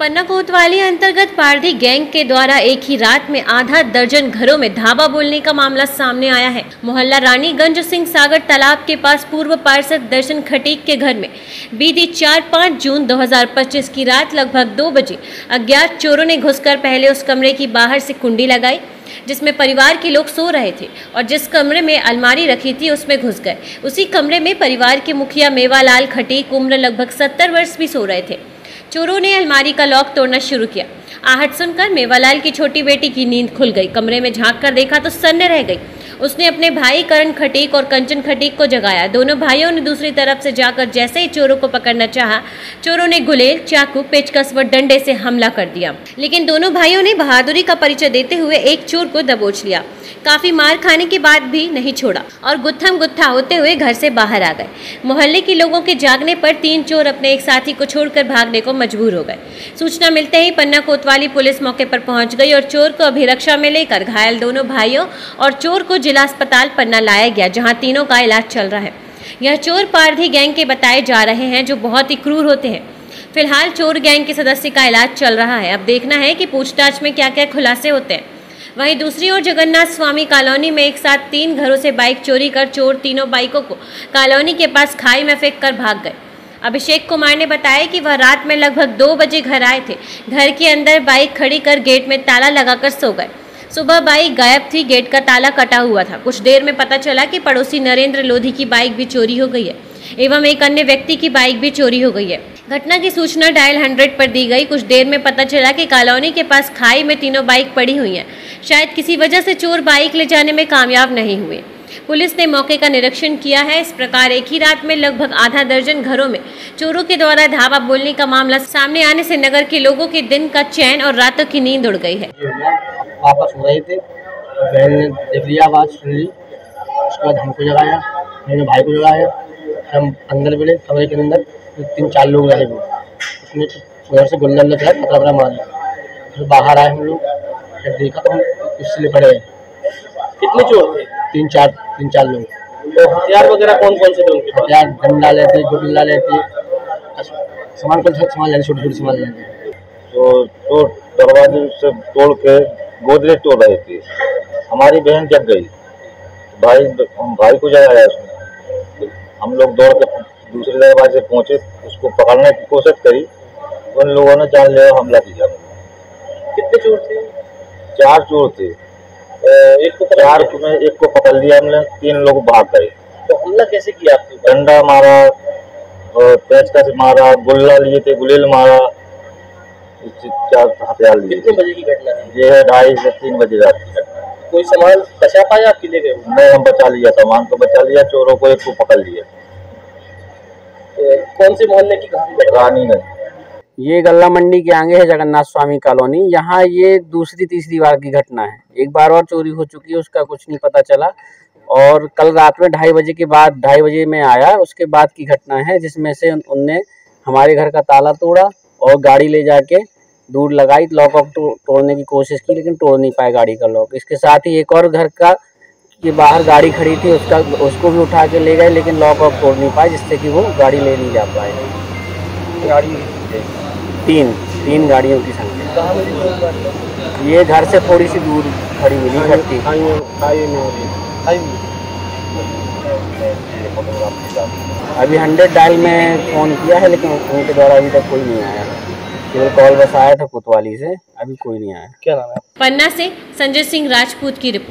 पन्ना कोतवाली अंतर्गत पारधी गैंग के द्वारा एक ही रात में आधा दर्जन घरों में धावा बोलने का मामला सामने आया है। मोहल्ला रानीगंज सिंह सागर तालाब के पास पूर्व पार्षद दर्शन खटीक के घर में बीती 4-5 जून 2025 की रात लगभग 2 बजे अज्ञात चोरों ने घुसकर पहले उस कमरे की बाहर से कुंडी लगाई जिसमें परिवार के लोग सो रहे थे और जिस कमरे में अलमारी रखी थी उसमें घुस गए। उसी कमरे में परिवार के मुखिया मेवालाल खटीक उम्र लगभग 70 वर्ष भी सो रहे थे। चोरों ने अलमारी का लॉक तोड़ना शुरू किया। आहट सुनकर मेवालाल की छोटी बेटी की नींद खुल गई। कमरे में झांक कर देखा तो सन्ने रह गई। उसने अपने भाई करण खटीक और कंचन खटीक को जगाया। दोनों भाइयों ने दूसरी तरफ से जाकर जैसे ही चोरों को पकड़ना चाहा, चोरों ने गुलेल, चाकू, पेचकस व डंडे से हमला कर दिया, लेकिन दोनों भाइयों ने बहादुरी का परिचय देते हुए एक चोर को दबोच लिया। काफी मार खाने के बाद भी नहीं छोड़ा और गुत्थम गुत्था होते हुए घर से बाहर आ गए। मोहल्ले के लोगों के जागने पर 3 चोर अपने एक साथी को छोड़कर भागने को मजबूर हो गए। सूचना मिलते ही पन्ना कोतवाली पुलिस मौके पर पहुंच गई और चोर को अभिरक्षा में लेकर घायल दोनों भाइयों और चोर को जिला अस्पताल पन्ना लाया गया, जहां तीनों का इलाज चल रहा है। यह चोर पारधी गैंग के बताए जा रहे हैं, जो बहुत ही क्रूर होते हैं। फिलहाल चोर गैंग के सदस्य का इलाज चल रहा है। अब देखना है कि पूछताछ में क्या क्या खुलासे होते हैं। वहीं दूसरी ओर जगन्नाथ स्वामी कॉलोनी में एक साथ 3 घरों से बाइक चोरी कर चोर तीनों बाइकों को कॉलोनी के पास खाई में फेंक कर भाग गए। अभिषेक कुमार ने बताया कि वह रात में लगभग 2 बजे घर आए थे। घर के अंदर बाइक खड़ी कर गेट में ताला लगाकर सो गए। सुबह बाइक गायब थी, गेट का ताला कटा हुआ था। कुछ देर में पता चला कि पड़ोसी नरेंद्र लोधी की बाइक भी चोरी हो गई है एवं एक अन्य व्यक्ति की बाइक भी चोरी हो गई है। घटना की सूचना डायल 100 पर दी गई। कुछ देर में पता चला कि कॉलोनी के पास खाई में तीनों बाइक पड़ी हुई हैं। शायद किसी वजह से चोर बाइक ले जाने में कामयाब नहीं हुए। पुलिस ने मौके का निरीक्षण किया है। इस प्रकार एक ही रात में लगभग आधा दर्जन घरों में चोरों के द्वारा धावा बोलने का मामला सामने आने से नगर के लोगों के दिन का चैन और रातों की नींद उड़ गई है। वापस हो रहे थे, बहन ने देख लिया, आवाज सुन ली, उसके बाद हमको जगाया, मैंने भाई को जगाया। हम अंदर मिले, कमरे के अंदर 3-4 लोग रहे। उसने उधर से गुल्ला लगाया, पतला मारा। फिर बाहर आए हम लोग, फिर देखा तो हम उससे पड़े हैं। कितने चोर थे? 3-4 लोग। तो हथियार वगैरह कौन कौन से थे उनके पास? हथियार डंडा लेते, गुल्ला लेते, सामान कौन सा सामान लेते, छोटे छोटे सामान लेते। तो दरवाजे से तोड़ के गोदरेज तोड़ रहे थे। हमारी बहन जग गई, हम भाई को जगाया। हम लोग दौड़ के दूसरे दरवाजे पहुंचे, उसको पकड़ने की कोशिश करी। उन लोगों ने जानलेवा हमला किया। कितने चोर थे? 4 चोर थे। एक को पकड़ लिया हमने, 3 लोग भाग गए। तो हमला कैसे किया आपने? डंडा मारा, पेचकस मारा, गुल्ला लिए थे, गुलेल मारा, 4 हथियार लिए। कितने बजे की घटना है? ये है 2:30 से 3 बजे रात की घटना। कोई सामान बचा पाया आपके ले गए? नहीं, हम बचा लिया, सामान तो बचा लिया, चोरों को एक को पकड़ लिया। कौन से मोहल्ले की कहानी? रानीगंज। ये गल्ला मंडी के आगे है जगन्नाथ स्वामी कॉलोनी। यहाँ ये दूसरी तीसरी बार की घटना है। एक बार और चोरी हो चुकी है, उसका कुछ नहीं पता चला। और कल रात में 2:30 बजे के बाद 2:30 बजे में आया, उसके बाद की घटना है, जिसमें से उनने हमारे घर का ताला तोड़ा और गाड़ी ले जाके दूर लगाई, लॉक तोड़ने की कोशिश की, लेकिन तोड़ नहीं पाए गाड़ी का लॉक। इसके साथ ही एक और घर का के बाहर गाड़ी खड़ी थी, उसको भी उठा के ले गए, लेकिन लॉक तोड़ नहीं पाए, जिससे कि वो गाड़ी ले नहीं जा पाए। गाड़ी 3 गाड़ियों की संख्या। ये घर से थोड़ी सी दूर खड़ी मिली घटती। अभी 100 डायल में फ़ोन किया है, लेकिन उनके द्वारा अभी तक कोई नहीं आया। केवल कॉल बस आया था कोतवाली से, अभी कोई नहीं आया। क्या नाम है? पन्ना से संजय सिंह राजपूत की रिपोर्ट।